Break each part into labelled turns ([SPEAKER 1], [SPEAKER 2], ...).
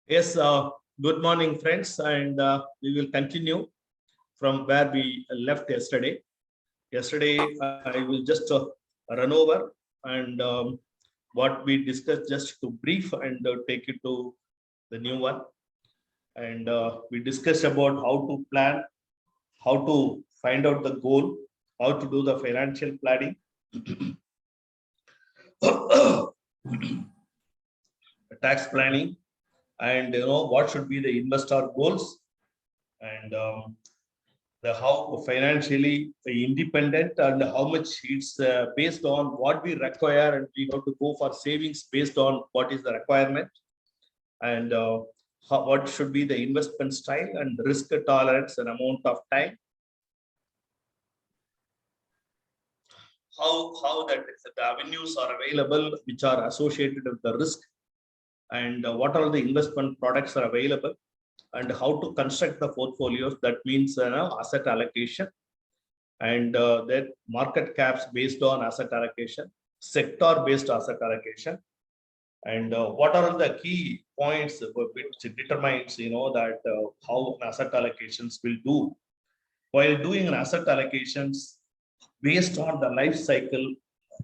[SPEAKER 1] Yes, good morning, friends, and we will continue from where we left yesterday. Yesterday, I will just run over and what we discussed just to brief and take it to the new one. And we discussed about how to plan, how to find out the goal, how to do the financial planning, tax planning, and what should be the investor goals, and the how financially independent and how much it's based on what we require, and we have to go for savings based on what is the requirement, and what should be the investment style and risk tolerance and amount of time, how that the avenues are available which are associated with the risk, and what are the investment products are available, and how to construct the portfolios. That means asset allocation, and that market caps based on asset allocation, sector based asset allocation, and what are the key points which determines that how asset allocations will do. While doing an asset allocations based on the life cycle,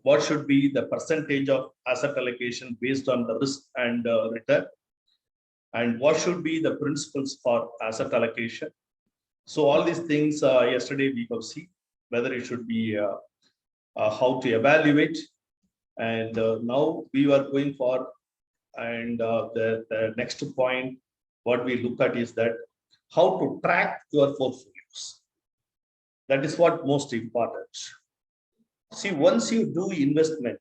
[SPEAKER 1] what should be the percentage of asset allocation based on the risk and return, and what should be the principles for asset allocation. So all these things yesterday we have seen whether it should be how to evaluate, and now we are going for, and the next point what we look at is that how to track your portfolios. That is what most important. See, once you do investment,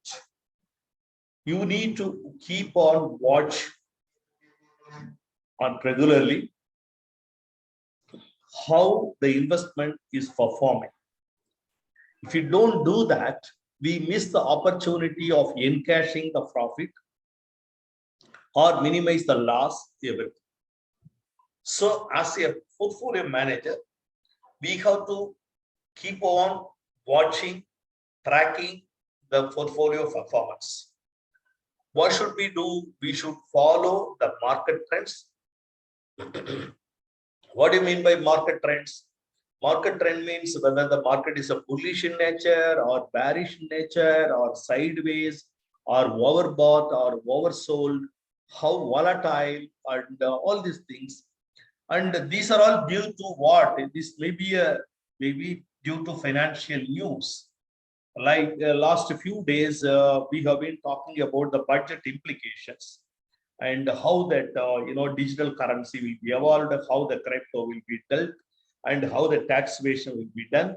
[SPEAKER 1] you need to keep on watch on regularly how the investment is performing. If you don't do that, we miss the opportunity of encashing the profit or minimize the loss everything. So as a portfolio manager, we have to keep on watching, tracking the portfolio performance. What should we do? We should follow the market trends. What do you mean by market trends? Market trend means whether the market is a bullish in nature or bearish in nature or sideways or overbought or oversold, how volatile, and all these things. And these are all due to what? This may be due to financial news. Like last few days, we have been talking about the budget implications and how that digital currency will be evolved, how the crypto will be dealt, and how the taxation will be done,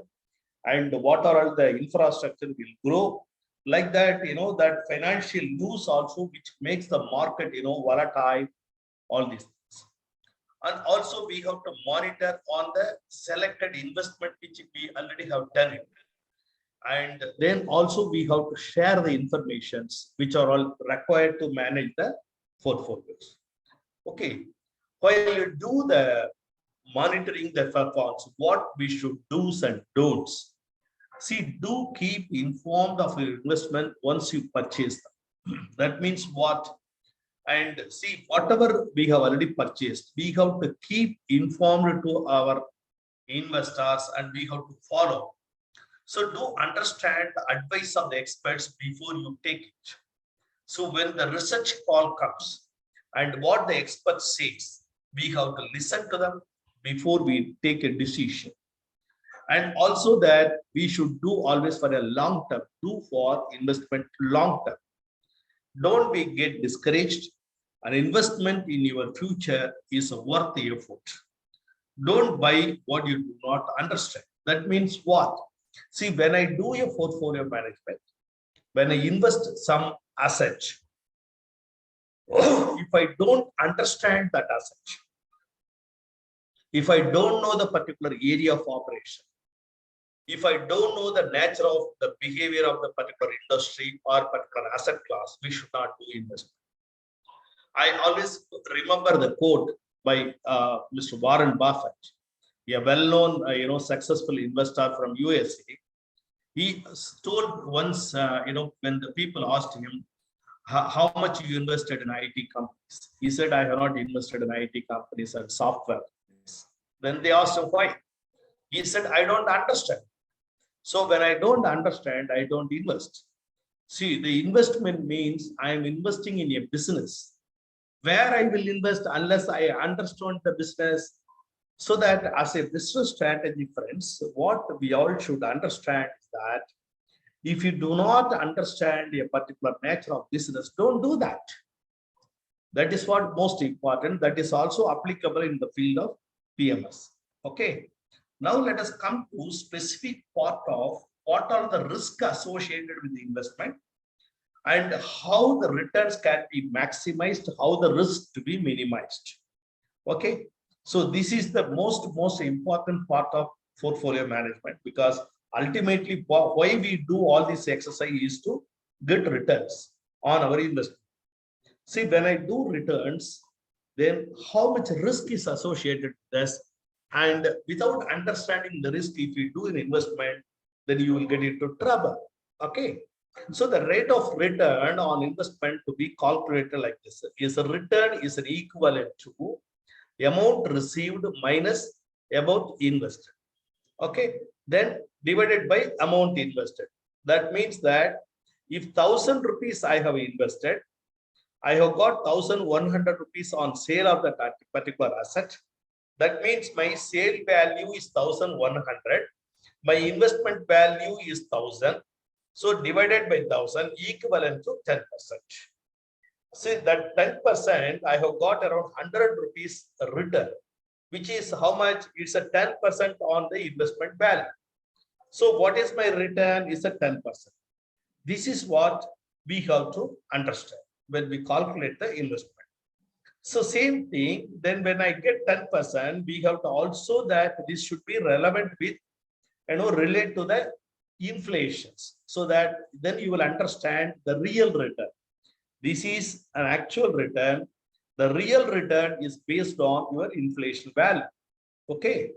[SPEAKER 1] and what are all the infrastructure will grow. Like that, that financial news also, which makes the market volatile, all these things. And also we have to monitor on the selected investment which we already have done it. And then also we have to share the informations which are all required to manage the portfolios. Okay, while you do the monitoring the performance, what we should do's and don'ts. See, do keep informed of your investment once you purchase them. That means what? And see, whatever we have already purchased, we have to keep informed to our investors, and we have to follow. So do understand the advice of the experts before you take it. So when the research call comes and what the expert says, we have to listen to them before we take a decision. And also that we should do always for a long term, do for investment long term. Don't be get discouraged. An investment in your future is worth the effort. Don't buy what you do not understand. That means what? See, when I do a portfolio management, when I invest some asset, if I don't understand that asset, if I don't know the particular area of operation, if I don't know the nature of the behavior of the particular industry or particular asset class, we should not do investment. I always remember the quote by Mr. Warren Buffett, a well-known, successful investor from USA. He told once, when the people asked him, how much you invested in IT companies? He said, I have not invested in IT companies and software companies. Then they asked him why. He said, I don't understand. So when I don't understand, I don't invest. See, the investment means I am investing in a business. Where I will invest unless I understand the business. So that as a business strategy, friends, what we all should understand is that if you do not understand a particular nature of business, don't do that. That is what most important. That is also applicable in the field of PMS. Okay. Now let us come to specific part of what are the risks associated with the investment and how the returns can be maximized, how the risk to be minimized. Okay. So this is the most important part of portfolio management, because ultimately why we do all this exercise is to get returns on our investment. See, when I do returns, then how much risk is associated with this? And without understanding the risk, if you do an investment, then you will get into trouble. Okay. So the rate of return on investment to be calculated like this is a return is an equivalent to amount received minus amount invested. Okay. Then divided by amount invested. That means that if 1,000 rupees I have invested, I have got 1,100 rupees on sale of that particular asset. That means my sale value is 1,100. My investment value is 1,000. So divided by 1,000 equivalent to 10%. See that 10%, I have got around 100 rupees return, which is how much? It's a 10% on the investment value. So what is my return? Is a 10%. This is what we have to understand when we calculate the investment. So same thing, then when I get 10%, we have to also that this should be relevant with, relate to the inflations, so that then you will understand the real return. This is an actual return. The real return is based on your inflation value. Okay.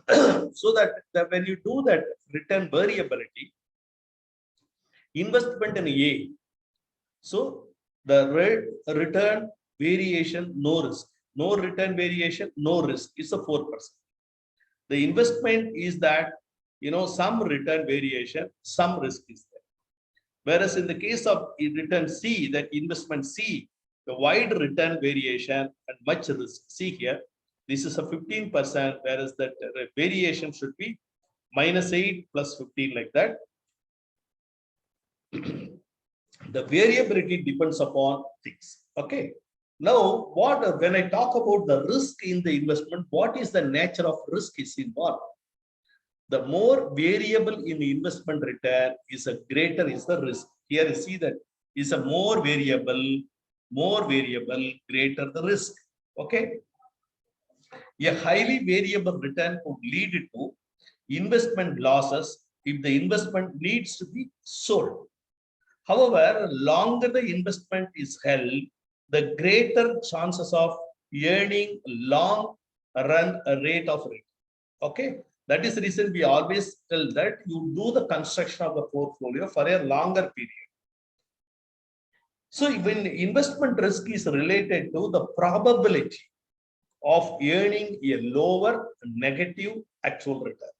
[SPEAKER 1] So that when you do that return variability, investment in A, so the return variation, no risk. No return variation, no risk. It's a 4%. The investment is that, some return variation, some risk is there. Whereas in the case of return C, that investment C, the wide return variation and much risk. See here, this is a 15%, whereas that variation should be -8 plus 15 like that. The variability depends upon things. Okay. Now, when I talk about the risk in the investment, what is the nature of risk is involved? The more variable in investment return is a greater is the risk. Here you see that is a more variable, greater the risk. Okay. A highly variable return could lead to investment losses if the investment needs to be sold. However, longer the investment is held, the greater chances of earning long run rate of return. Okay. That is the reason we always tell that you do the construction of the portfolio for a longer period. So when investment risk is related to the probability of earning a lower negative actual return.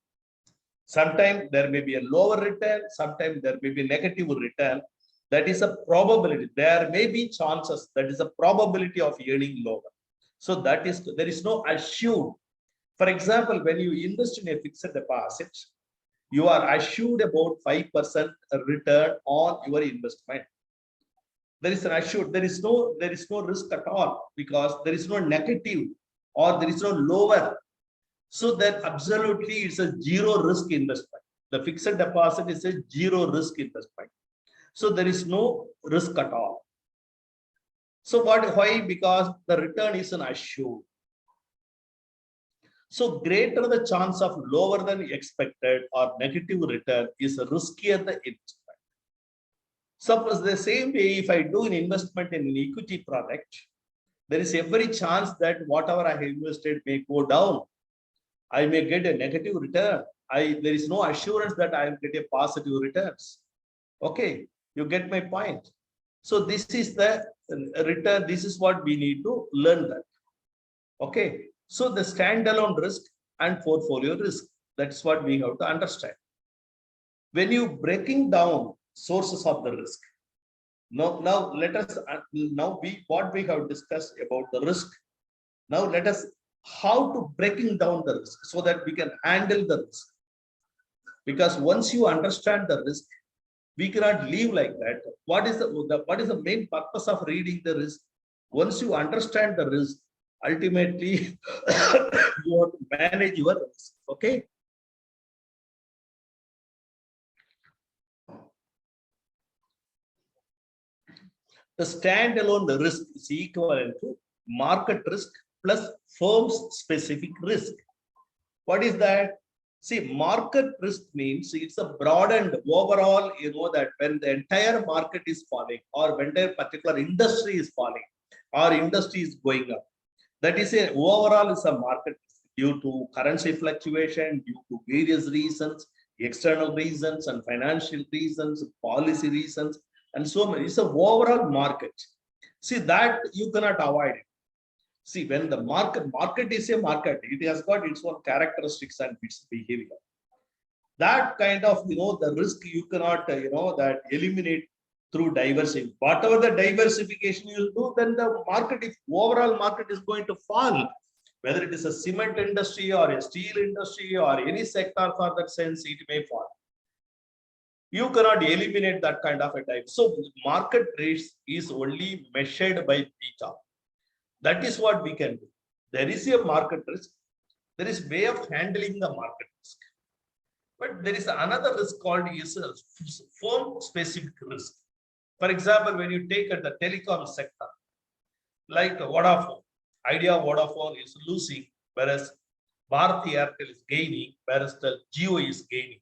[SPEAKER 1] Sometimes there may be a lower return, sometimes there may be a negative return. That is a probability. There may be chances, that is a probability of earning lower. So that is, there is no assured. For example, when you invest in a fixed deposit, you are assured about 5% return on your investment. There is an assured, there is no risk at all, because there is no negative or there is no lower. So that absolutely it's a zero risk investment. The fixed deposit is a zero risk investment. So there is no risk at all. So why? Because the return is an assured. So greater the chance of lower than expected or negative return is riskier the investment. Suppose the same way, if I do an investment in an equity product, there is every chance that whatever I have invested may go down. I may get a negative return. There is no assurance that I will get a positive returns. Okay, you get my point. So this is the return. This is what we need to learn that. Okay. So the standalone risk and portfolio risk. That's what we have to understand. When you breaking down sources of the risk. Now let us what we have discussed about the risk. Now let us how to breaking down the risk so that we can handle the risk. Because once you understand the risk, we cannot live like that. What is the main purpose of reading the risk? Once you understand the risk, ultimately you have to manage your risk. Okay. The standalone risk is equivalent to market risk plus firm's specific risk. What is that? See, market risk means it's a broadened overall, that when the entire market is falling or when a particular industry is falling or industry is going up, that is a overall is a market risk due to currency fluctuation, due to various reasons, external reasons and financial reasons, policy reasons, and so many. It's an overall market. See, that you cannot avoid it. See, when the market is a market, it has got its own characteristics and its behavior. That kind of, the risk you cannot, that eliminate through diversity. Whatever the diversification you do, then the market, if overall market is going to fall, whether it is a cement industry or a steel industry or any sector for that sense, it may fall. You cannot eliminate that kind of a type. So market risk is only measured by beta. That is what we can do. There is a market risk. There is way of handling the market risk. But there is another risk called firm specific risk. For example, when you take at the telecom sector, like Vodafone, Idea Vodafone is losing, whereas Bharti Airtel is gaining, whereas the Jio is gaining.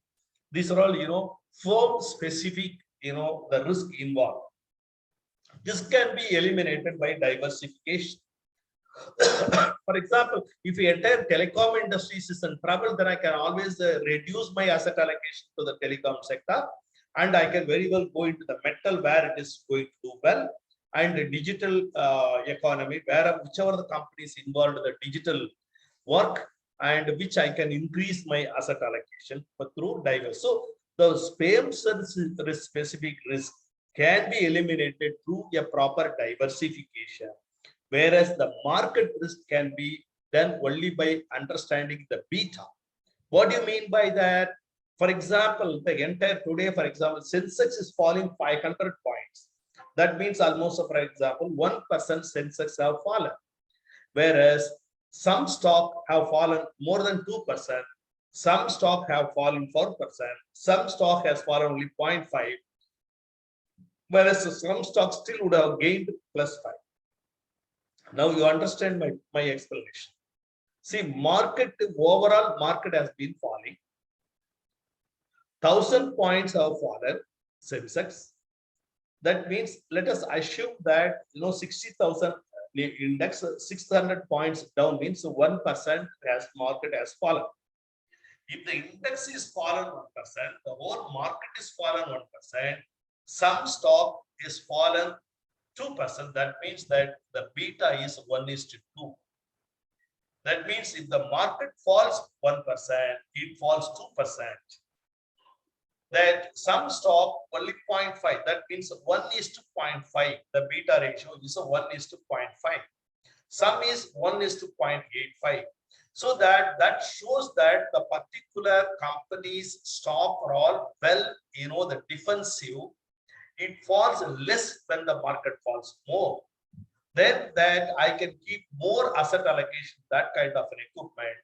[SPEAKER 1] These are all, firm specific, the risk involved. This can be eliminated by diversification. For example, if the entire telecom industry is in trouble, then I can always reduce my asset allocation to the telecom sector, and I can very well go into the metal where it is going to do well, and the digital economy, whichever the companies involved in the digital work, and which I can increase my asset allocation through diverse. So the specific risk can be eliminated through a proper diversification, whereas the market risk can be done only by understanding the beta. What do you mean by that? For example, the entire today, for example, Sensex is falling 500 points. That means almost, for example, 1% Sensex have fallen, whereas some stock have fallen more than 2%. Some stock have fallen 4%. Some stock has fallen only 0.5%. Whereas some stocks still would have gained +5. Now you understand my explanation. See, overall market has been falling. 1,000 points have fallen, Sensex. That means let us assume that 60,000 index, 600 points down means 1% market has fallen. If the index is fallen 1%, the whole market is fallen 1%. Some stock is fallen 2%. That means that the beta is 1:2. That means if the market falls 1%, it falls 2%. That some stock only 0.5. That means 1:0.5. The beta ratio is 1:0.5. Some is 1:0.85. So that shows that the particular company's stock are all well, the defensive. It falls less when the market falls more. Then that I can keep more asset allocation, that kind of an equipment,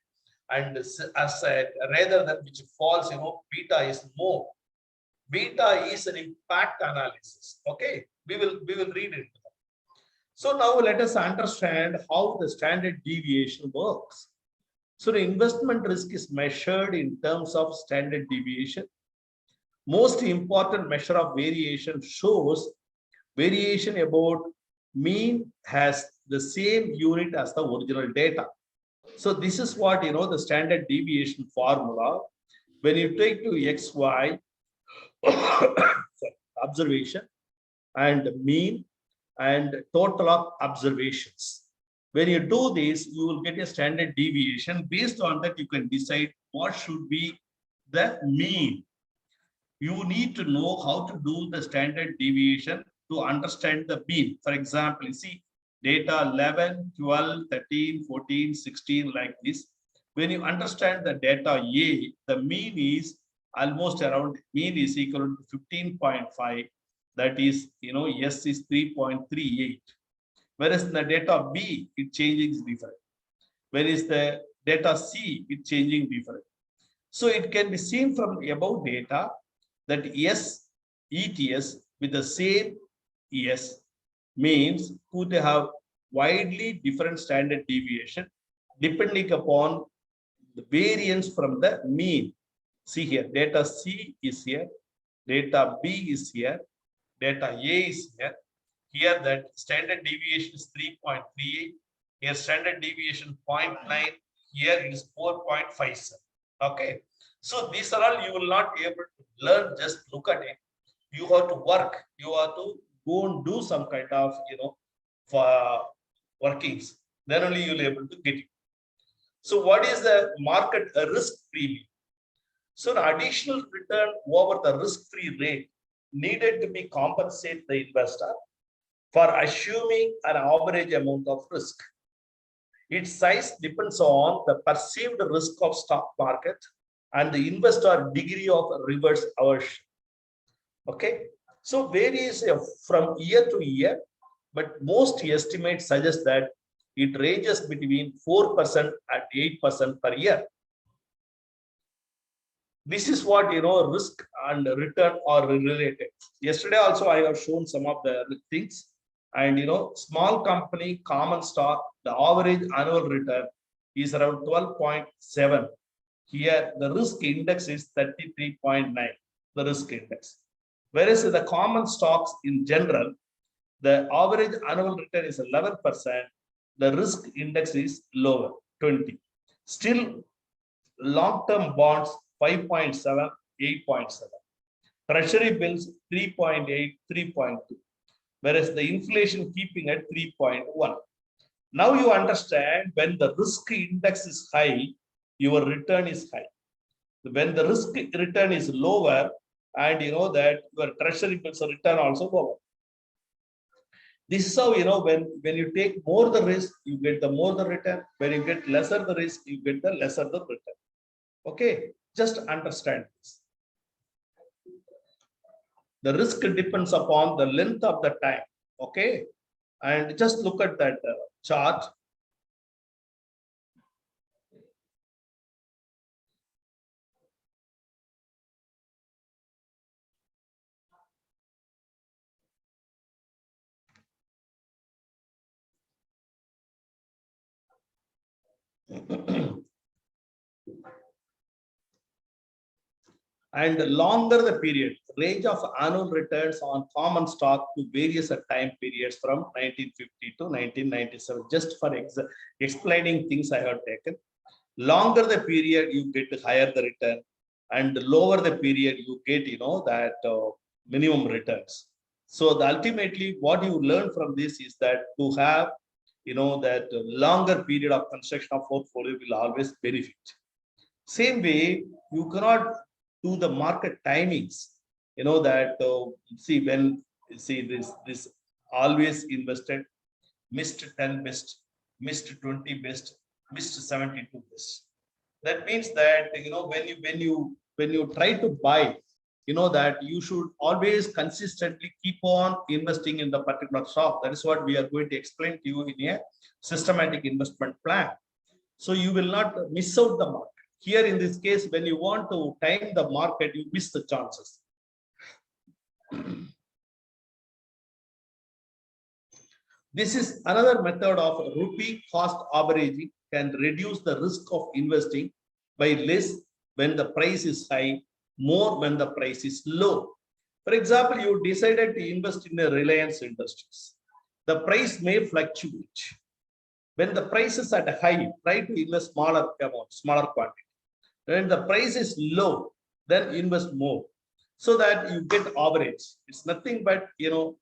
[SPEAKER 1] and asset rather than which falls, beta is more. Beta is an impact analysis. Okay, we will read it. So now let us understand how the standard deviation works. So the investment risk is measured in terms of standard deviation. Most important measure of variation shows variation about mean has the same unit as the original data. So this is what, the standard deviation formula. When you take to XY observation, and mean and total of observations. When you do this, you will get a standard deviation. Based on that, you can decide what should be the mean. You need to know how to do the standard deviation to understand the mean. For example, you see data 11, 12, 13, 14, 16 like this. When you understand the data A, the mean is almost around, mean is equal to 15.5. That is, S is 3.38. Whereas in the data B, it changing different. Whereas the data C, it changing different. So it can be seen from above data that S, ETS with the same ES means could have widely different standard deviation depending upon the variance from the mean. See here, data C is here, data B is here, data A is here. Here that standard deviation is 3.38. Here standard deviation 0.9. Here it is 4.57. Okay. So these are all you will not be able to learn, just look at it. You have to work. You have to go and do some kind of, for workings. Then only you will be able to get it. So what is the market risk premium? So the additional return over the risk-free rate needed to be compensate the investor for assuming an average amount of risk. Its size depends on the perceived risk of stock market and the investor degree of reverse aversion. Okay, so varies from year to year, but most estimates suggest that it ranges between 4% and 8% per year. This is what risk and return are related. Yesterday also I have shown some of the things. And small company common stock, the average annual return is around 12.7. Here the risk index is 33.9, the risk index. Whereas the common stocks in general, the average annual return is 11%, the risk index is lower, 20. Still, long-term bonds 5.7, 8.7. Treasury bills 3.8, 3.2. Whereas the inflation keeping at 3.1. Now you understand when the risk index is high, your return is high. When the risk return is lower, and that your treasury bills return also lower. This is how when you take more the risk, you get the more the return. When you get lesser the risk, you get the lesser the return. Okay, just understand this. The risk depends upon the length of the time. Okay, and just look at that chart. And longer the period, range of annual returns on common stock to various time periods from 1950 to 1997. Just for explaining things I have taken. Longer the period, you get higher the return, and lower the period, you get that minimum returns. So ultimately, what you learn from this is that to have that longer period of construction of portfolio will always benefit. Same way, you cannot do the market timings. That see this always invested, missed 10 best, missed 20 best, missed 72 best. That means that when you try to buy, that you should always consistently keep on investing in the particular stock. That is what we are going to explain to you in a systematic investment plan. So you will not miss out the market. Here in this case, when you want to time the market, you miss the chances. This is another method of rupee cost averaging, can reduce the risk of investing by less when the price is high, more when the price is low. For example, you decided to invest in the Reliance Industries. The price may fluctuate. When the price is at a high, try to invest smaller amount, smaller quantity. When the price is low, then invest more. so that you get average. It's nothing but,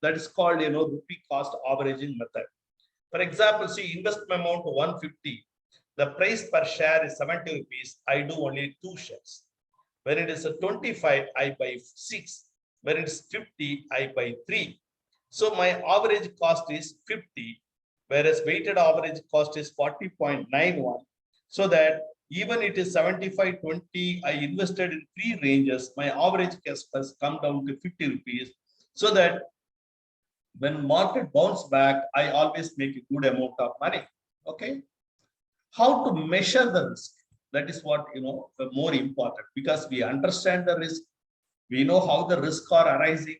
[SPEAKER 1] that is called, rupee cost averaging method. For example, see, investment amount 150, the price per share is 70 rupees. I do only 2 shares. When it is a 25, I buy 6. When it's 50, I buy 3. So my average cost is 50, whereas weighted average cost is 40.91. So that even it is 75-20, I invested in 3 ranges, my average cost has come down to 50 rupees. So that when market bounce back, I always make a good amount of money. Okay. How to measure the risk? That is what, more important, because we understand the risk. We know how the risks are arising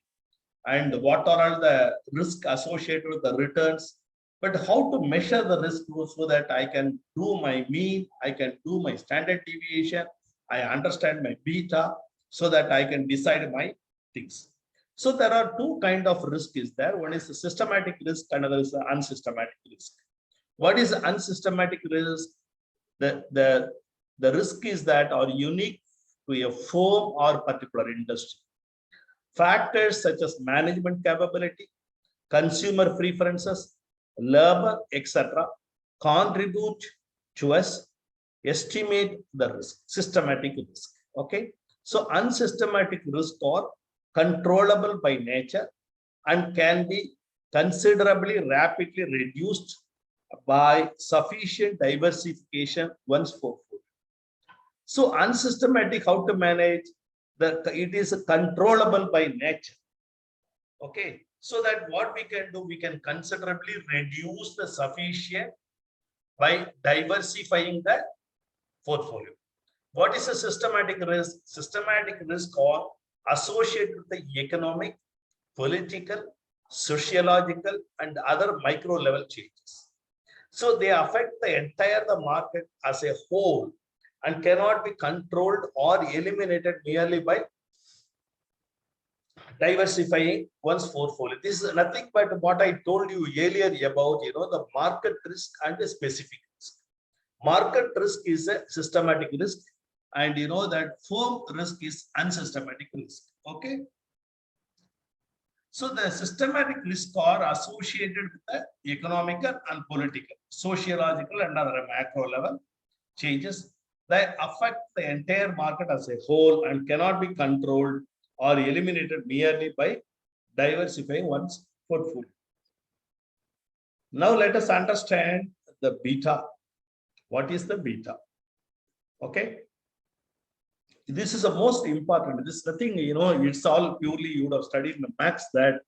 [SPEAKER 1] and what are all the risks associated with the returns. But how to measure the risk so that I can do my mean, I can do my standard deviation, I understand my beta, so that I can decide my things. So there are 2 kinds of risk is there. One is the systematic risk, another is the unsystematic risk. What is unsystematic risk? The risk is that are unique to a firm or particular industry. Factors such as management capability, consumer preferences, labor, etc., contribute to us estimate the risk, systematic risk. Okay. So unsystematic risk are controllable by nature and can be considerably rapidly reduced by sufficient diversification once portfolio. So unsystematic, how to manage? It is controllable by nature. Okay. So that what we can do, we can considerably reduce the sufficient by diversifying the portfolio. What is a systematic risk? Systematic risk are associated with the economic, political, sociological, and other micro level changes. So they affect the entire market as a whole and cannot be controlled or eliminated merely by diversifying one's portfolio. This is nothing but what I told you earlier about, the market risk and the specific risk. Market risk is a systematic risk, and that firm risk is unsystematic risk. Okay. So the systematic risk are associated with the economical and political, sociological, and other macro level changes that affect the entire market as a whole and cannot be controlled or eliminated merely by diversifying one's portfolio. Now let us understand the beta. What is the beta? Okay. This is the most important. This is the thing, it's all purely you would have studied in the maths that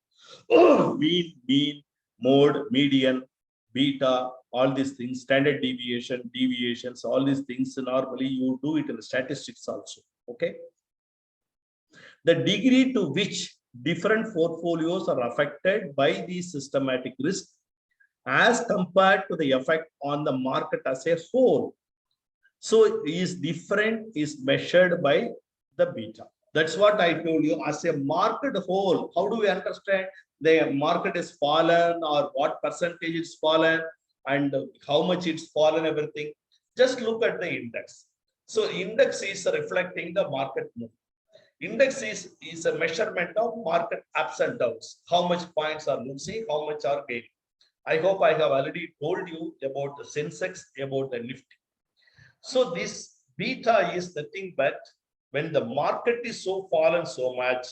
[SPEAKER 1] mean, mode, median, beta, all these things, standard deviation, deviations, all these things normally you do it in the statistics also. Okay. The degree to which different portfolios are affected by the systematic risk as compared to the effect on the market as a whole. So is different, is measured by the beta. That's what I told you. As a market whole, how do we understand the market is fallen or what percentage it's fallen and how much it's fallen, everything? Just look at the index. So index is reflecting the market move. Index is a measurement of market ups and downs. How much points are losing, how much are gaining. I hope I have already told you about the Sensex, about the Nifty. So this beta is the thing, but when the market is so fallen so much,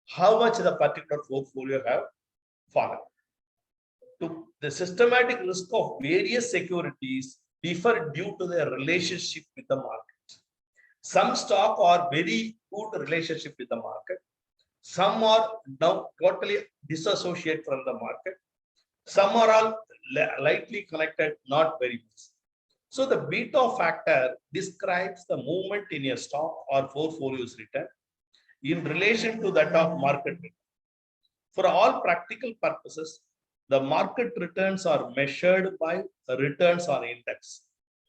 [SPEAKER 1] how much the particular portfolio have fallen. The systematic risk of various securities differ due to their relationship with the market. Some stock are very good relationship with the market. Some are now totally disassociated from the market. Some are all lightly connected, not very much. So the beta factor describes the movement in a stock or portfolio's return in relation to that of market return. For all practical purposes, the market returns are measured by the returns on index.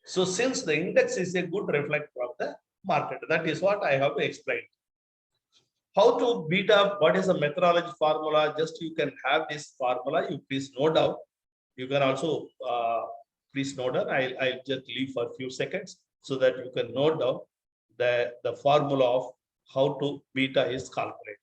[SPEAKER 1] So since the index is a good reflector of the market, that is what I have explained. How to beta, what is the methodology formula? Just you can have this formula, you please note down. You can also please note down. I'll just leave for a few seconds so that you can note down the formula of how to beta is calculated.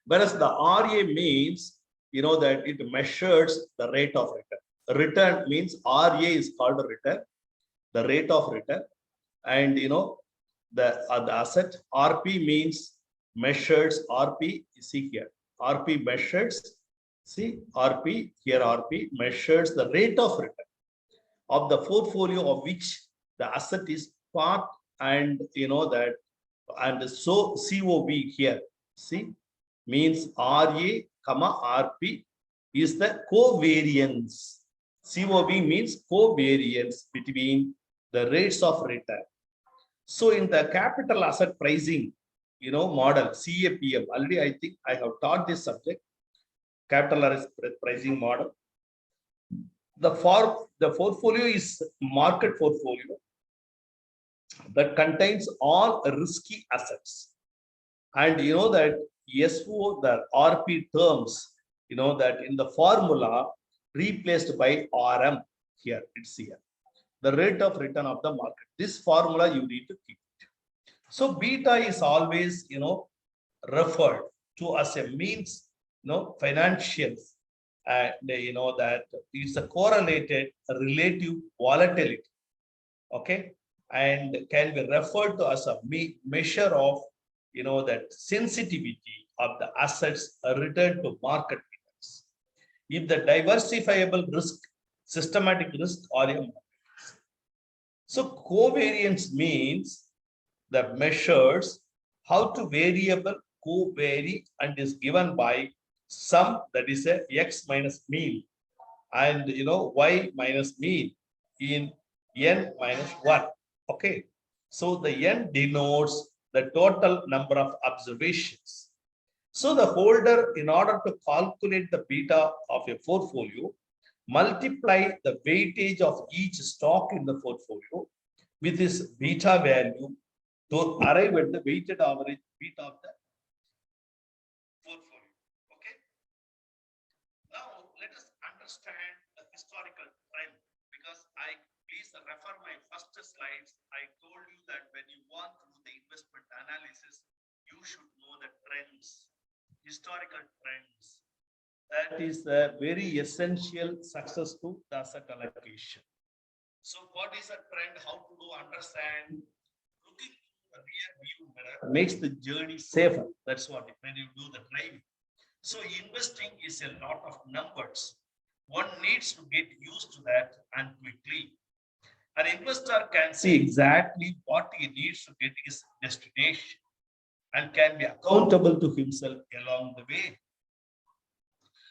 [SPEAKER 1] Whereas the RA means, that it measures the rate of return. Return means RA is called a return, the rate of return. And, the asset RP means measures RP, see here, RP measures, see RP, here RP measures the rate of return of the portfolio of which the asset is part, and that, and so COV here, see, means RA, RP is the covariance. COV means covariance between the rates of return. So in the capital asset pricing, model, CAPM, already I think I have taught this subject, capital asset pricing model. The portfolio is market portfolio that contains all risky assets. And that SO, the RP terms, that in the formula replaced by RM here, it's here. The rate of return of the market. This formula you need to keep it. So beta is always, referred to as a means, financial, and that it's a correlated relative volatility. Okay, and can be referred to as a measure of, that sensitivity of the assets return to market returns. If the diversifiable risk, systematic risk, or a market. So covariance means the measures how to variable covary and is given by sum, that is a x minus mean, and y minus mean in n minus 1. Okay, so the n denotes the total number of observations. So the holder, in order to calculate the beta of a portfolio, multiply the weightage of each stock in the portfolio with this beta value to arrive at the weighted average beta of the portfolio. Okay. Now let us understand the historical trend, because please refer my first slides. I told you that when you want to do the investment analysis, you should know the trends, historical trends. That is a very essential success to the asset allocation. So what is a trend? How to do understand? Looking through the rear view mirror makes the journey safer. That's what when you do the driving. So investing is a lot of numbers. One needs to get used to that and quickly. An investor can see exactly what he needs to get his destination and can be accountable to himself along the way.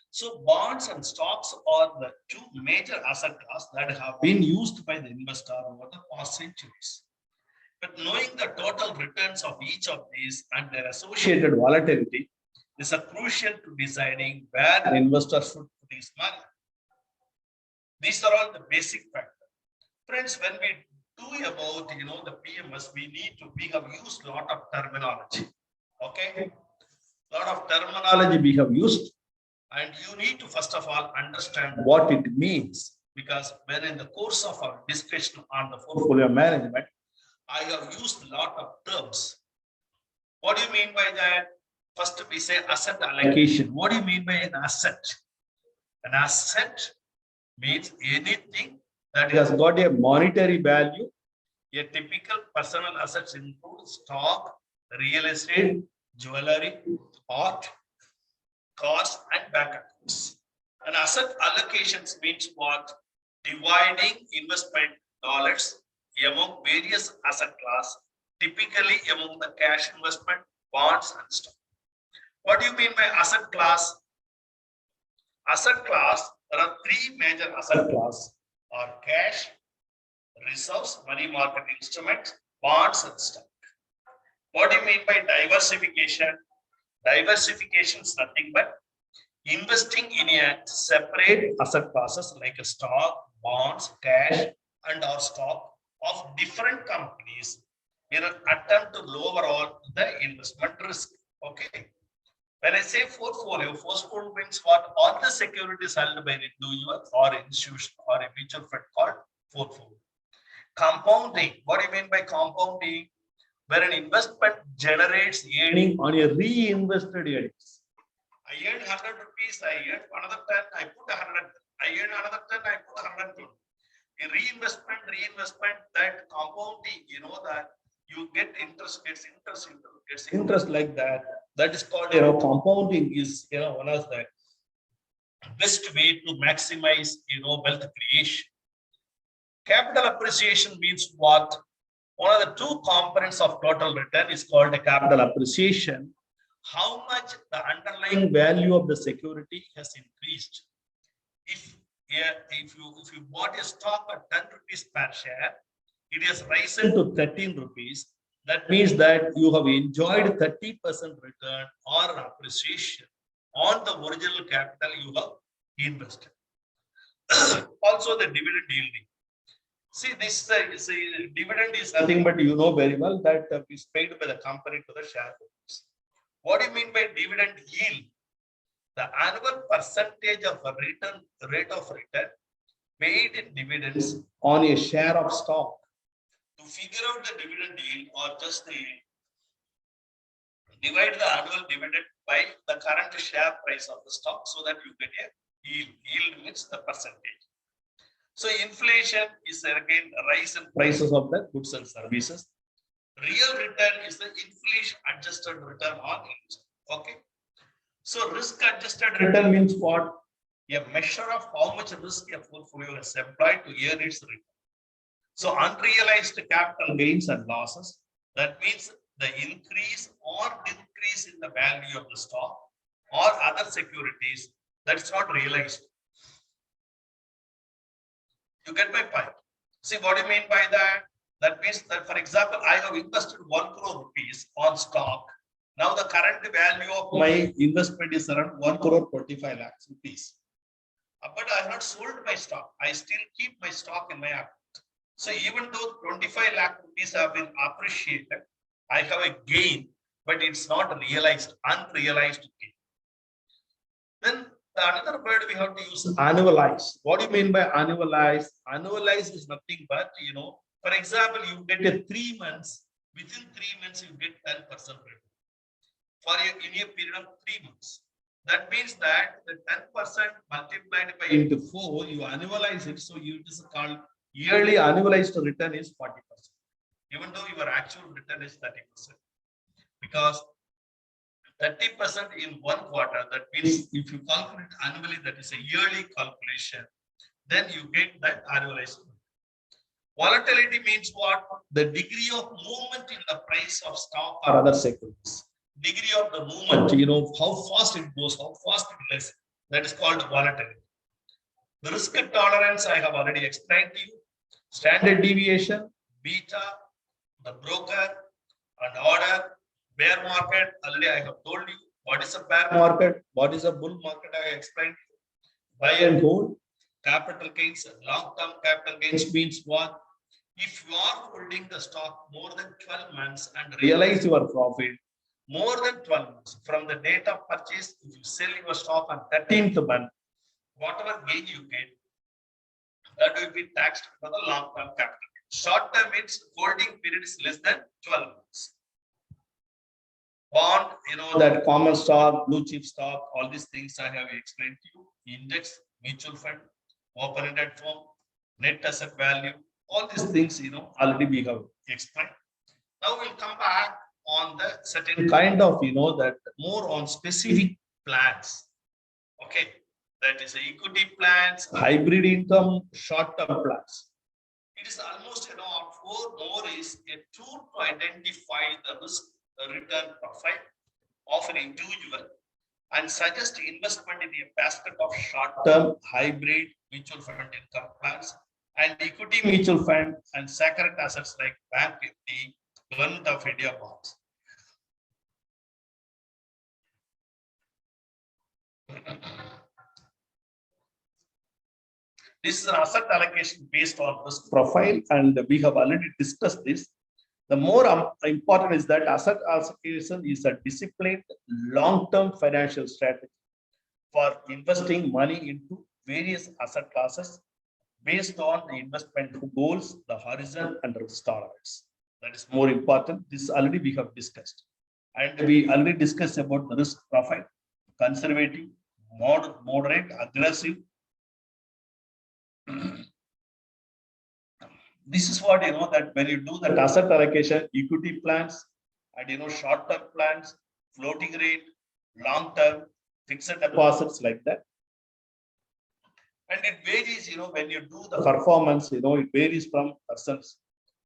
[SPEAKER 1] So bonds and stocks are the two major asset classes that have been used by the investor over the past centuries. But knowing the total returns of each of these and their associated volatility is a crucial to deciding where an investor should put his money. These are all the basic factors. Friends, when we do about the PMS, we have used a lot of terminology. Okay, a lot of terminology we have used. And you need to first of all understand what it means, because when in the course of our discussion on the portfolio management, I have used a lot of terms. What do you mean by that? First we say asset allocation. What do you mean by an asset? An asset means anything that has got a monetary value. A typical personal assets include stock, real estate, jewelry, art, cars, and bank accounts. And asset allocations means what? Dividing investment dollars among various asset class, typically among the cash investment, bonds, and stock. What do you mean by asset class? Asset class, there are three major asset class are cash, reserves, money market instruments, bonds, and stock. What do you mean by diversification? Diversification is nothing but investing in a separate asset classes like a stock, bonds, cash, and or stock of different companies in an attempt to lower all the investment risk. Okay. When I say portfolio means what? All the securities held by an individual or institution or a mutual fund called portfolio. Compounding. What do you mean by compounding? Where an investment generates earning on a reinvested earnings. I earned 100 rupees, I earned another 10, I put 100, I earned another 10, I put 120. A reinvestment, that compounding, you know that you get interest, gets interest like that. That is called, compounding is, one of the best way to maximize, wealth creation. Capital appreciation means what? One of the two components of total return is called a capital appreciation. How much the underlying value of the security has increased. If you bought a stock at 10 rupees per share, it has risen to 13 rupees. That means that you have enjoyed 30% return or appreciation on the original capital you have invested. Also, the dividend yielding. See, this dividend is nothing but you know very well that is paid by the company to the shareholders. What do you mean by dividend yield? The annual percentage of a rate of return paid in dividends on a share of stock. To figure out the dividend yield or just the yield, divide the annual dividend by the current share price of the stock so that you get a yield. Yield means the percentage. So inflation is again a rise in prices of the goods and services. Real return is the inflation adjusted return on investment. Okay. So risk adjusted return means what? A measure of how much risk a portfolio is employed to earn its return. So unrealized capital gains and losses, that means the increase or decrease in the value of the stock or other securities that's not realized. You get my point? See what do you mean by that? That means that, for example, I have invested 1 crore rupees on stock. Now the current value of my investment is around 1 crore 45 lakhs rupees. But I have not sold my stock. I still keep my stock in my account. So even though 25 lakh rupees have been appreciated, I have a gain, but it's not realized, unrealized gain. Then the another word we have to use annualize. What do you mean by annualize? Annualize is nothing but, for example, you get a 3 months, within 3 months, you get 10% return in a period of 3 months. That means that the 10% multiplied by into 4, you annualize it. So it is called yearly annualized return is 40%. Even though your actual return is 30%. Because 30% in 1 quarter, that means if you calculate annually, that is a yearly calculation, then you get that annualized. Volatility means what? The degree of movement in the price of stock or other securities. Degree of the movement, how fast it goes, how fast it is. That is called volatility. The risk tolerance I have already explained to you. Standard deviation, beta, the broker, and order. Bear market, already I have told you. What is a bear market? What is a bull market? I explained. Buy and hold. Capital gains, long-term capital gains means what? If you are holding the stock more than 12 months and realize your profit, more than 12 months from the date of purchase, if you sell your stock on 13th month, whatever gain you get, that will be taxed for the long-term capital. Short-term means holding period is less than 12 months. Bond, that common stock, blue chip stock, all these things I have explained to you. Index, mutual fund, open-ended form, net asset value, all these things, already we have explained. Now we'll come back on the certain kind of, that more on specific plans. Okay. that is equity plans, hybrid income, short-term plans. It is almost, more is a tool to identify the risk return profile of an individual and suggest investment in a basket of short-term, hybrid, mutual fund income plans and equity mutual fund and sacred assets like bank FD, Government of India bonds. This is an asset allocation based on risk profile, and we have already discussed this. The more important is that asset allocation is a disciplined, long-term financial strategy for investing money into various asset classes based on the investment goals, the horizon, and risk tolerance. That is more important. This already we have discussed. And we already discussed about the risk profile, conservative, moderate, aggressive. This is what that when you do the asset allocation, equity plans and short-term plans, floating rate, long-term, fixed deposits like that. And it varies, when you do the performance, it varies from persons.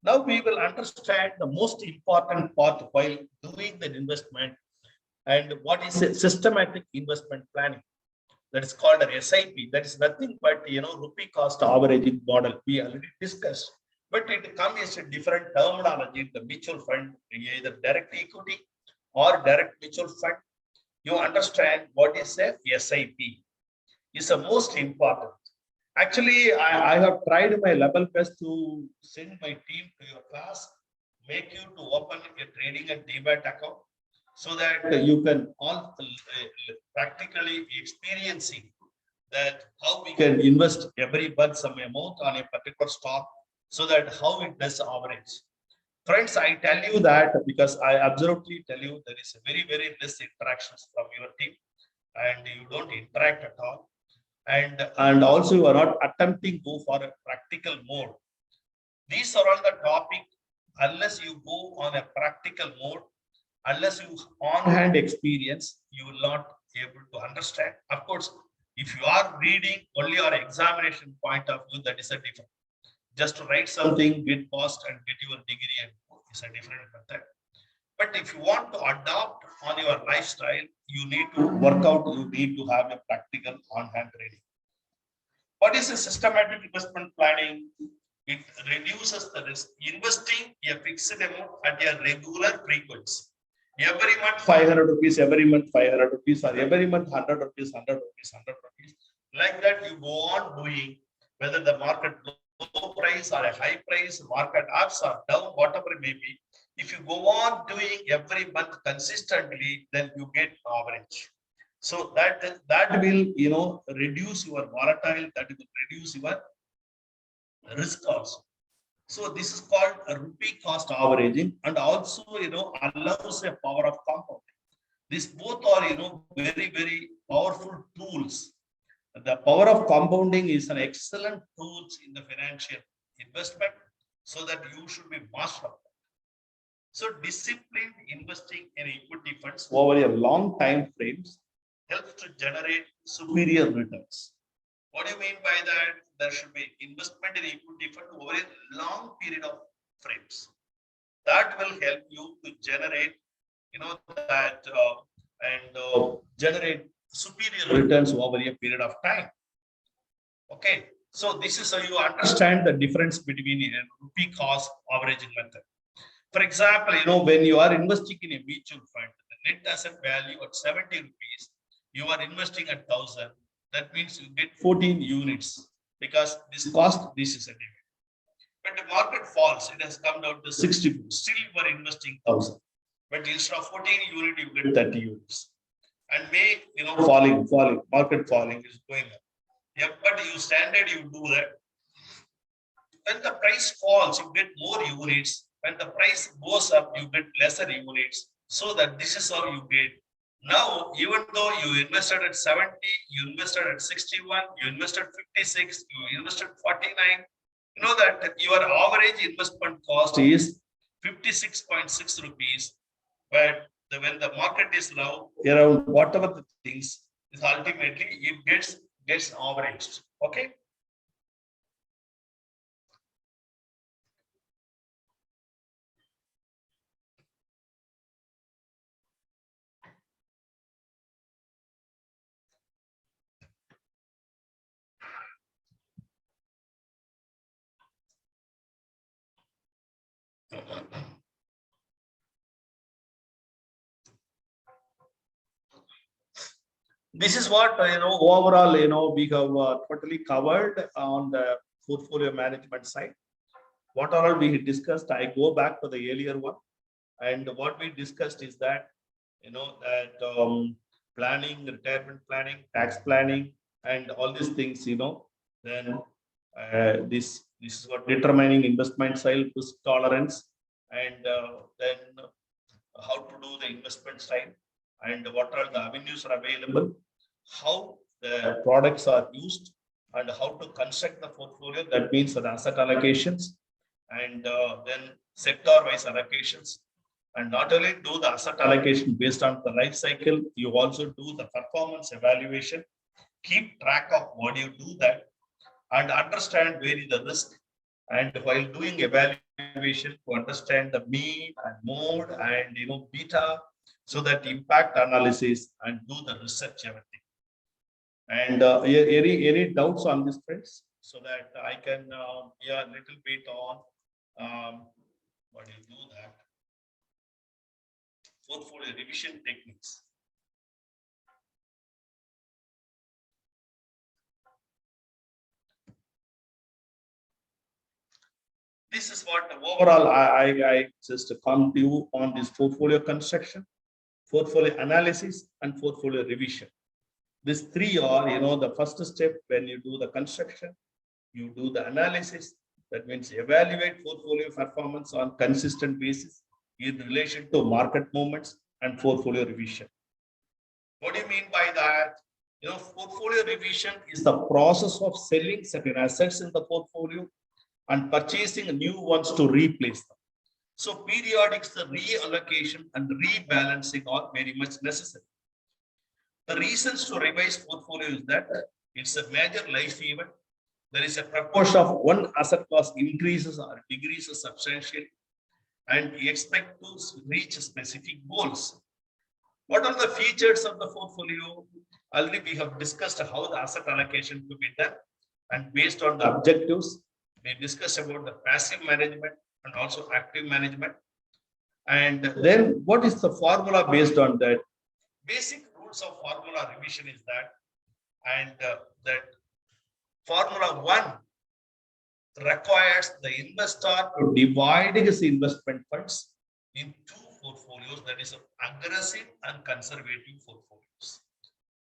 [SPEAKER 1] Now we will understand the most important part while doing the investment and what is a systematic investment planning. That is called an SIP. That is nothing but rupee cost averaging model. We already discussed, but it comes as a different terminology. The mutual fund, either direct equity or direct mutual fund. You understand what is a SIP. Is the most important. Actually, I have tried my level best to send my team to your class, make you to open a trading and demat account so that you can all practically experiencing that how we can invest every month some amount on a particular stock so that how it does average. Friends, I tell you that because I absolutely tell you there is a very, very less interactions from your team and you don't interact at all. And also you are not attempting to go for a practical mode. These are all the topic unless you go on a practical mode, unless you on-hand experience, you will not be able to understand. Of course, if you are reading only our examination point of view, that is a different. Just to write something, get passed and get your degree and is a different method. But if you want to adopt on your lifestyle, you need to work out, you need to have a practical on-hand training. What is a systematic investment planning? It reduces the risk. Investing a fixed amount at a regular frequency. Every month 500 rupees, every month 500 rupees, or every month 100 rupees, 100 rupees, 100 rupees. Like that, you go on doing whether the market low price or a high price, market ups or down, whatever it may be. If you go on doing every month consistently, then you get average. So that will reduce your volatile, that will reduce your risk also. So this is called a rupee cost averaging and also allows a power of compounding. These both are very, very powerful tools. The power of compounding is an excellent tool in the financial investment so that you should be master of that. So disciplined investing in equity funds over a long time frames helps to generate superior returns. What do you mean by that? There should be investment in equity fund over a long period of frames. That will help you to generate, generate superior returns over a period of time. Okay, so this is how you understand the difference between a rupee cost averaging method. For example, when you are investing in a mutual fund, the net asset value at 70 rupees, you are investing at 1,000. That means you get 14 units because this is a dividend. When the market falls, it has come down to 60. Still, you are investing 1,000. But instead of 14 units, you get 30 units. And falling, market falling is going up. Yeah, but you standard, you do that. When the price falls, you get more units. When the price goes up, you get lesser units. So that this is how you get. Now, even though you invested at 70, you invested at 61, you invested 56, you invested 49, you know that your average investment cost is 56.6 rupees. But when the market is now around whatever the things is ultimately it gets gets averaged. Okay. This is what overall we have totally covered on the portfolio management side. What all we discussed, I go back to the earlier one, and what we discussed is that planning, retirement planning, tax planning, and all these things. Then this is what determining investment style, risk tolerance, and then how to do the investment style, and what are the avenues are available, how the products are used, and how to construct the portfolio. That means the asset allocations, and then sector-wise allocations. And not only do the asset allocation based on the life cycle, you also do the performance evaluation, keep track of what you do that, and understand where is the risk. And while doing evaluation, to understand the mean and mode and beta, so that impact analysis and do the research everything. And any doubts on this, friends, so that I can yeah, a little bit on what do you do that portfolio revision techniques. This is what overall I just come to you on this portfolio construction, portfolio analysis, and portfolio revision. These three are, the first step when you do the construction, you do the analysis. That means evaluate portfolio performance on consistent basis in relation to market movements, and portfolio revision. What do you mean by that? Portfolio revision is the process of selling certain assets in the portfolio and purchasing new ones to replace them. So periodics, the reallocation and rebalancing are very much necessary. The reasons to revise portfolio is that it's a major life event. There is a proportion of one asset class increases or decreases substantially, and we expect to reach specific goals. What are the features of the portfolio? Already we have discussed how the asset allocation to be done, and based on the objectives, we discussed about the passive management and also active management. And then what is the formula based on that? Basic rules of formula revision is that, and that formula 1 requires the investor to divide his investment funds in two portfolios, that is aggressive and conservative portfolios.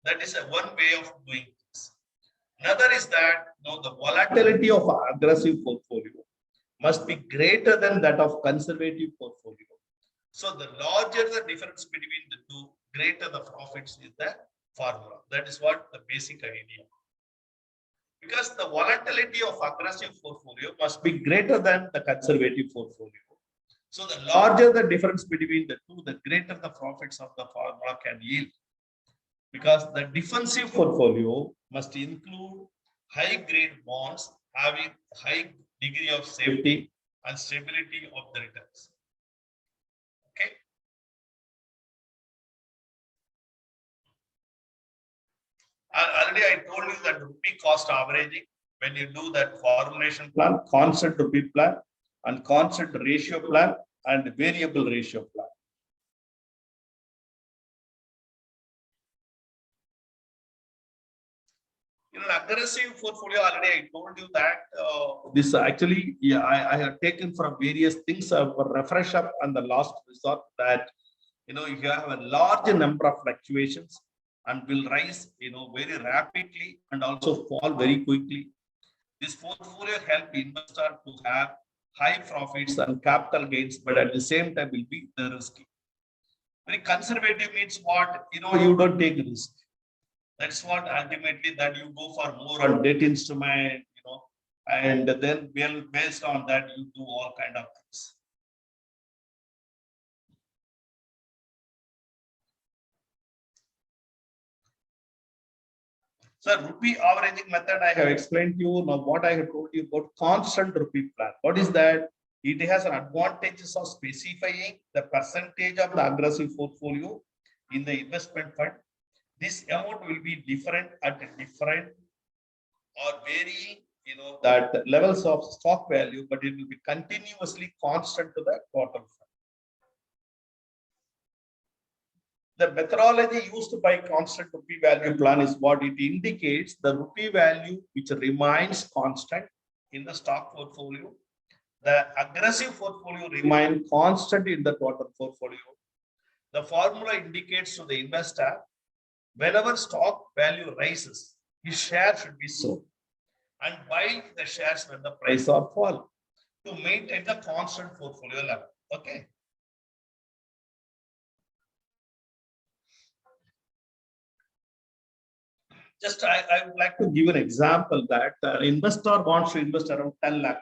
[SPEAKER 1] That is one way of doing this. Another is that the volatility of an aggressive portfolio must be greater than that of conservative portfolio. So the larger the difference between the two, greater the profits is the formula. That is what the basic idea. Because the volatility of aggressive portfolio must be greater than the conservative portfolio. So the larger the difference between the two, the greater the profits of the formula can yield. Because the defensive portfolio must include high-grade bonds having high degree of safety and stability of the returns. Okay. Already I told you that rupee cost averaging, when you do that formulation plan, constant rupee plan, and constant ratio plan, and variable ratio plan. In an aggressive portfolio, already I told you that this actually, yeah, I have taken from various things for refresh up and the last resort that you have a large number of fluctuations and will rise very rapidly and also fall very quickly. This portfolio help investor to have high profits and capital gains, but at the same time will be the risky. Very conservative means what? You don't take risk. That's what ultimately that you go for more on debt instrument, and then based on that you do all kind of things. So rupee averaging method I have explained to you. Now what I have told you about constant rupee plan. What is that? It has an advantages of specifying the percentage of the aggressive portfolio in the investment fund. This amount will be different at different or varying, that levels of stock value, but it will be continuously constant to the total fund. The methodology used by constant rupee value plan is what it indicates the rupee value which remains constant in the stock portfolio. The aggressive portfolio remain constant in the total portfolio. The formula indicates to the investor whenever stock value rises, his share should be sold and buy the shares when the price are fall to maintain the constant portfolio level. Okay. Just I would like to give an example that an investor wants to invest around 10 lakh.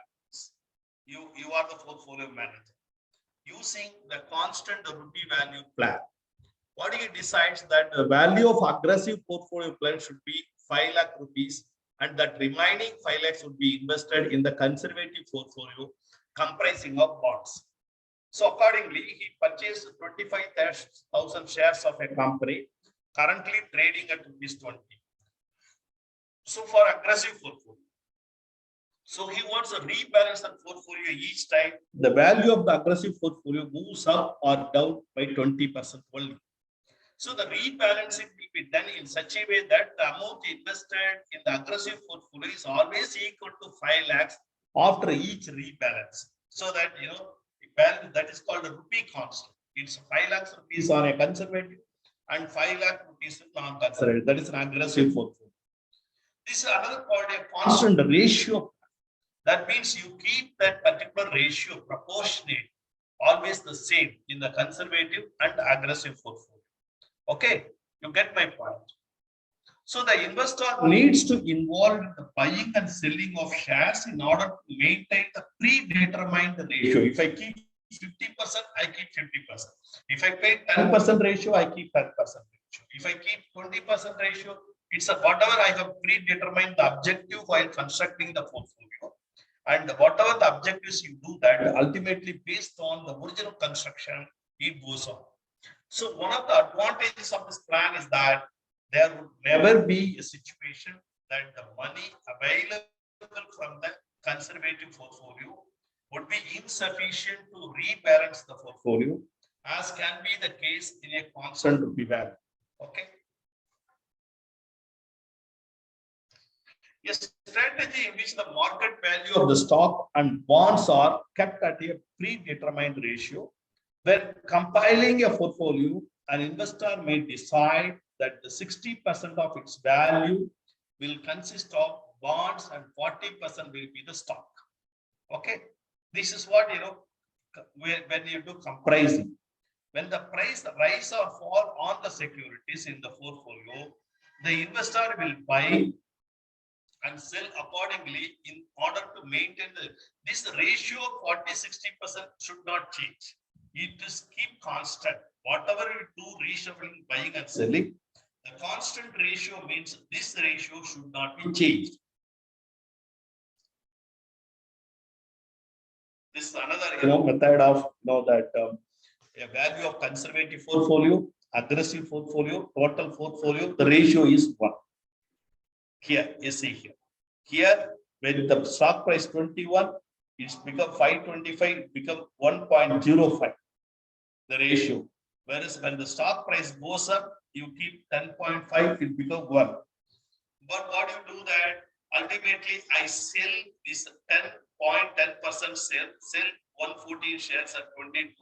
[SPEAKER 1] You are the portfolio manager. Using the constant rupee value plan, what he decides that the value of aggressive portfolio plan should be 5 lakh rupees and that remaining 5 lakhs would be invested in the conservative portfolio comprising of bonds. So accordingly, he purchased 25,000 shares of a company currently trading at ₹20. So for aggressive portfolio, so he wants to rebalance the portfolio each time the value of the aggressive portfolio moves up or down by 20% only. So the rebalancing will be done in such a way that the amount invested in the aggressive portfolio is always equal to 5 lakhs after each rebalance. So that that is called a rupee constant. It's 5 lakhs rupees on a conservative and 5 lakh rupees non-conservative. That is an aggressive portfolio. This is another called a constant ratio. That means you keep that particular ratio proportionate, always the same in the conservative and aggressive portfolio. Okay, you get my point. So the investor needs to involve in the buying and selling of shares in order to maintain the predetermined ratio. If I keep 50%, I keep 50%. If I pay 10% ratio, I keep 10% ratio. If I keep 20% ratio, it's a whatever I have predetermined the objective while constructing the portfolio. And whatever the objectives you do that, ultimately based on the original construction, it goes on. So one of the advantages of this plan is that there would never be a situation that the money available from the conservative portfolio would be insufficient to rebalance the portfolio, as can be the case in a constant rupee value. Okay. A strategy in which the market value of the stock and bonds are kept at a predetermined ratio. When compiling a portfolio, an investor may decide that the 60% of its value will consist of bonds and 40% will be the stock. Okay, this is what when you do comprising. When the price rise or fall on the securities in the portfolio, the investor will buy and sell accordingly in order to maintain this ratio of 40-60% should not change. It is keep constant. Whatever you do reshuffling, buying and selling, the constant ratio means this ratio should not be changed. This is another method of that a value of conservative portfolio, aggressive portfolio, total portfolio, the ratio is 1. Here, you see here. Here, when the stock price 21, it's become 525, it become 1.05, the ratio. Whereas when the stock price goes up, you keep 10.5, it becomes 1. But what you do that, ultimately, I sell this 10.10% sell 114 shares at 22,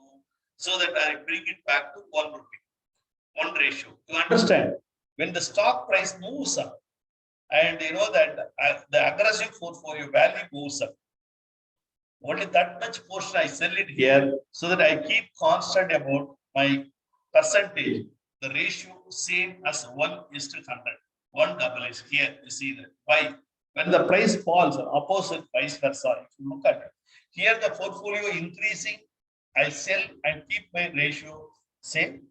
[SPEAKER 1] so that I bring it back to 1 rupee, 1 ratio. You understand? When the stock price moves up, and that the aggressive portfolio value goes up, only that much portion I sell it here, so that I keep constant about my percentage, the ratio same as 1:100. 1 double is here. You see that. Why? When the price falls, opposite vice versa. If you look at it, here the portfolio increasing, I sell and keep my ratio same.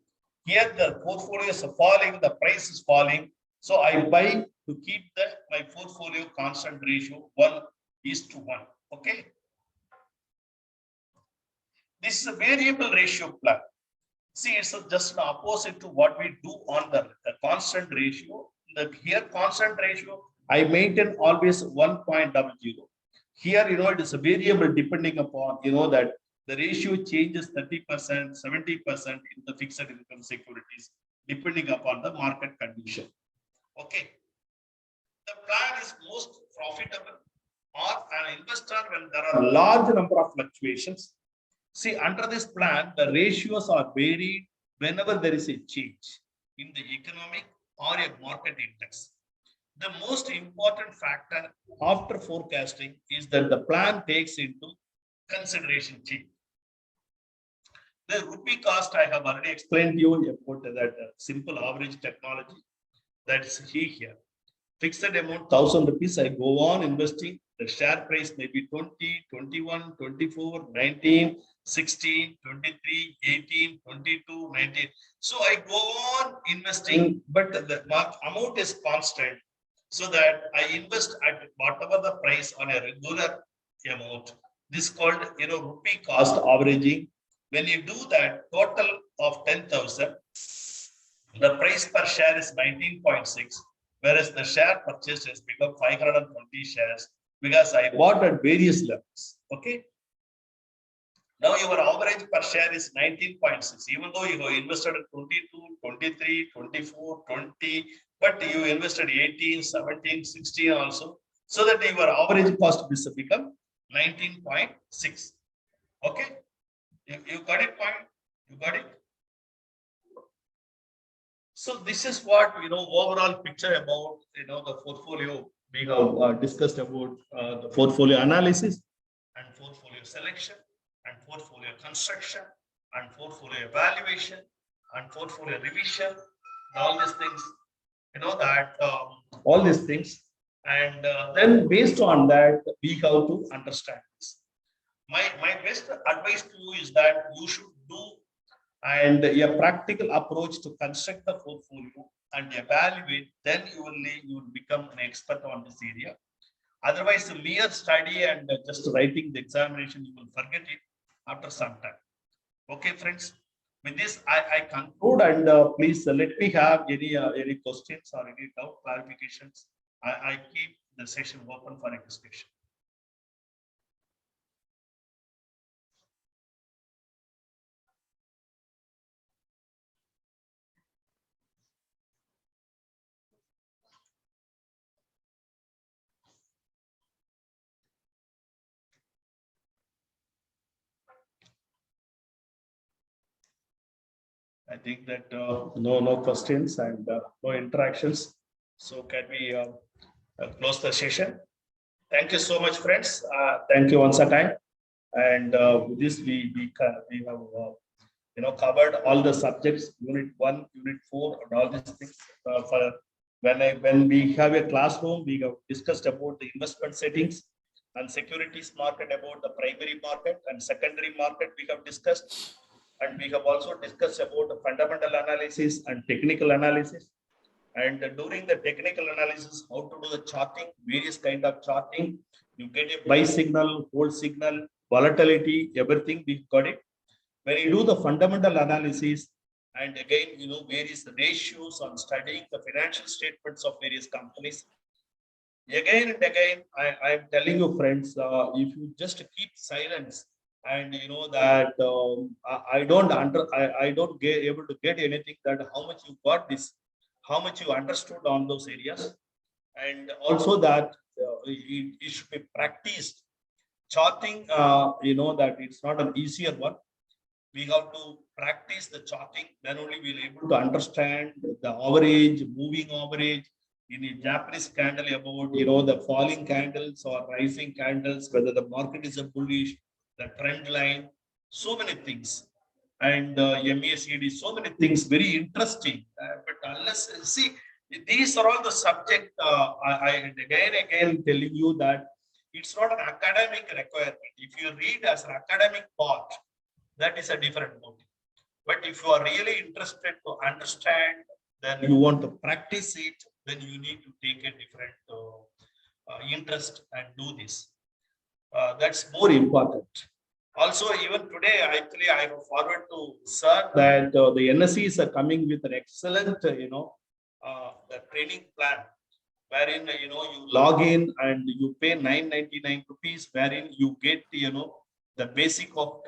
[SPEAKER 1] Here the portfolio is falling, the price is falling, So I buy to keep my portfolio constant ratio 1:1. Okay. This is a variable ratio plan. See, it's just the opposite to what we do on the constant ratio. Here, constant ratio, I maintain always 1.00. Here, it is a variable depending upon, that the ratio changes 30%, 70% in the fixed income securities, depending upon the market condition. Okay. The plan is most profitable or an investor when there are a large number of fluctuations. See, under this plan, the ratios are varied whenever there is a change in the economic or a market index. The most important factor after forecasting is that the plan takes into consideration change. The rupee cost, I have already explained to you about that simple average technology. That's here. Fixed amount 1,000 rupees. I go on investing. The share price may be 20, 21, 24, 19, 16, 23, 18, 22, 19. So I go on investing, but the amount is constant, so that I invest at whatever the price on a regular amount. This is called rupee cost averaging. When you do that, total of 10,000, the price per share is 19.6. Whereas the share purchase has become 520 shares because I bought at various levels. Okay. Now your average per share is 19.6, even though you have invested at 22, 23, 24, 20, but you invested 18, 17, 16 also, so that your average cost will become 19.6. Okay. You got it, point? You got it? So this is what overall picture about the portfolio. We have discussed about the portfolio analysis and portfolio selection and portfolio construction and portfolio evaluation and portfolio revision. All these things, all these things, and then based on that we have to understand this. My best advice to you is that you should do and a practical approach to construct the portfolio and evaluate, then you will become an expert on this area. Otherwise, the mere study and just writing the examination, you will forget it after some time. Okay, friends. With this, I conclude, and please let me have any questions or any doubt clarifications. I keep the session open for a discussion. I think that no questions and no interactions. So can we close the session? Thank you so much, friends. Thank you once again. And with this, we have covered all the subjects, unit 1, unit 4, and all these things. For when we have a classroom, we have discussed about the investment settings and securities market, about the primary market and secondary market we have discussed. And we have also discussed about the fundamental analysis and technical analysis. And during the technical analysis, how to do the charting, various kind of charting. You get a buy signal, hold signal, volatility, everything we got it. When you do the fundamental analysis, and again, various ratios on studying the financial statements of various companies. Again and again, I am telling you, friends, if you just keep silence, and that I don't get able to get anything, that how much you got this, how much you understood on those areas, and also that it should be practiced. Charting, that it's not an easier one. We have to practice the charting, then only we'll able to understand the average, moving average in a Japanese candle, about the falling candles or rising candles, whether the market is a bullish, the trend line, so many things, and MACD, so many things, very interesting. But unless, see, these are all the subject. I again telling you that it's not an academic requirement. If you read as an academic part, that is a different motive. But if you are really interested to understand, then you want to practice it, then you need to take a different interest and do this. That's more important. Also, even today, actually, I have forward to sir that the NSEs are coming with an excellent, the training plan, wherein you log in and you pay 999 rupees, wherein you get the basic of